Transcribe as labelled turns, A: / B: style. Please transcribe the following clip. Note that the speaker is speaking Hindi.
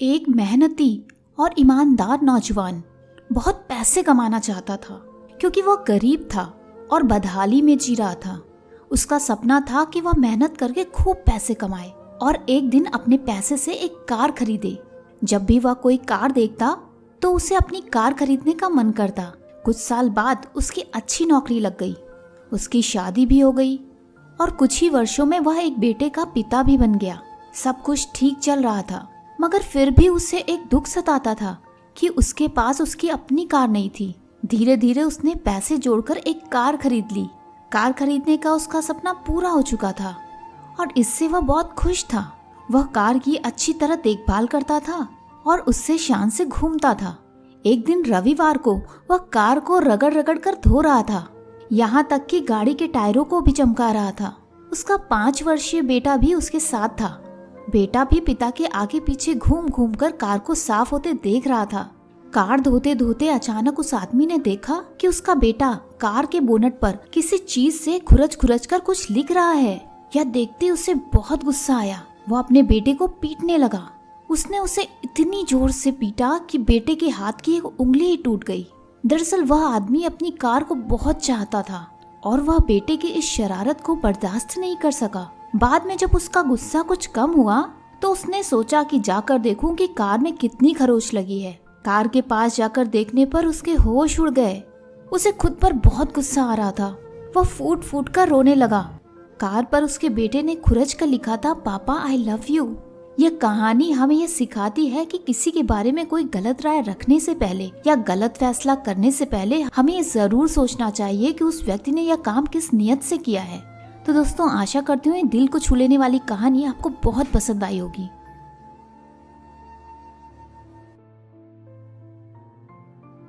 A: एक मेहनती और ईमानदार नौजवान बहुत पैसे कमाना चाहता था, क्योंकि वह गरीब था और बदहाली में जी रहा था। उसका सपना था कि वह मेहनत करके खूब पैसे कमाए और एक दिन अपने पैसे से एक कार खरीदे। जब भी वह कोई कार देखता तो उसे अपनी कार खरीदने का मन करता। कुछ साल बाद उसकी अच्छी नौकरी लग गई, उसकी शादी भी हो गई और कुछ ही वर्षों में वह एक बेटे का पिता भी बन गया। सब कुछ ठीक चल रहा था, मगर फिर भी उसे एक दुख सताता था कि उसके पास उसकी अपनी कार नहीं थी। धीरे धीरे उसने पैसे जोड़कर एक कार खरीद ली। कार खरीदने का उसका सपना पूरा हो चुका था और इससे वह बहुत खुश था। वह कार की अच्छी तरह देखभाल करता था और उससे शान से घूमता था। एक दिन रविवार को वह कार को रगड़ रगड़ कर धो रहा था, यहाँ तक कि गाड़ी के टायरों को भी चमका रहा था। उसका 5 वर्षीय बेटा भी उसके साथ था। बेटा भी पिता के आगे पीछे घूम घूम कर कार को साफ होते देख रहा था। कार धोते धोते अचानक उस आदमी ने देखा कि उसका बेटा कार के बोनट पर किसी चीज से खुरच खुरच कर कुछ लिख रहा है। यह देखते उसे बहुत गुस्सा आया। वो अपने बेटे को पीटने लगा। उसने उसे इतनी जोर से पीटा कि बेटे के हाथ की एक उंगली ही टूट गई। दरअसल वह आदमी अपनी कार को बहुत चाहता था और वह बेटे की इस शरारत को बर्दाश्त नहीं कर सका। बाद में जब उसका गुस्सा कुछ कम हुआ तो उसने सोचा कि जाकर देखूं कि कार में कितनी खरोंच लगी है। कार के पास जाकर देखने पर उसके होश उड़ गए। उसे खुद पर बहुत गुस्सा आ रहा था। वह फूट फूट कर रोने लगा। कार पर उसके बेटे ने खुरच कर लिखा था, पापा आई लव यू। यह कहानी हमें यह सिखाती है कि किसी के बारे में कोई गलत राय रखने से पहले या गलत फैसला करने से पहले हमें ये जरूर सोचना चाहिए कि उस व्यक्ति ने यह काम किस नियत से किया है। तो दोस्तों, आशा करती हूँ दिल को छू लेने वाली कहानी आपको बहुत पसंद आई होगी।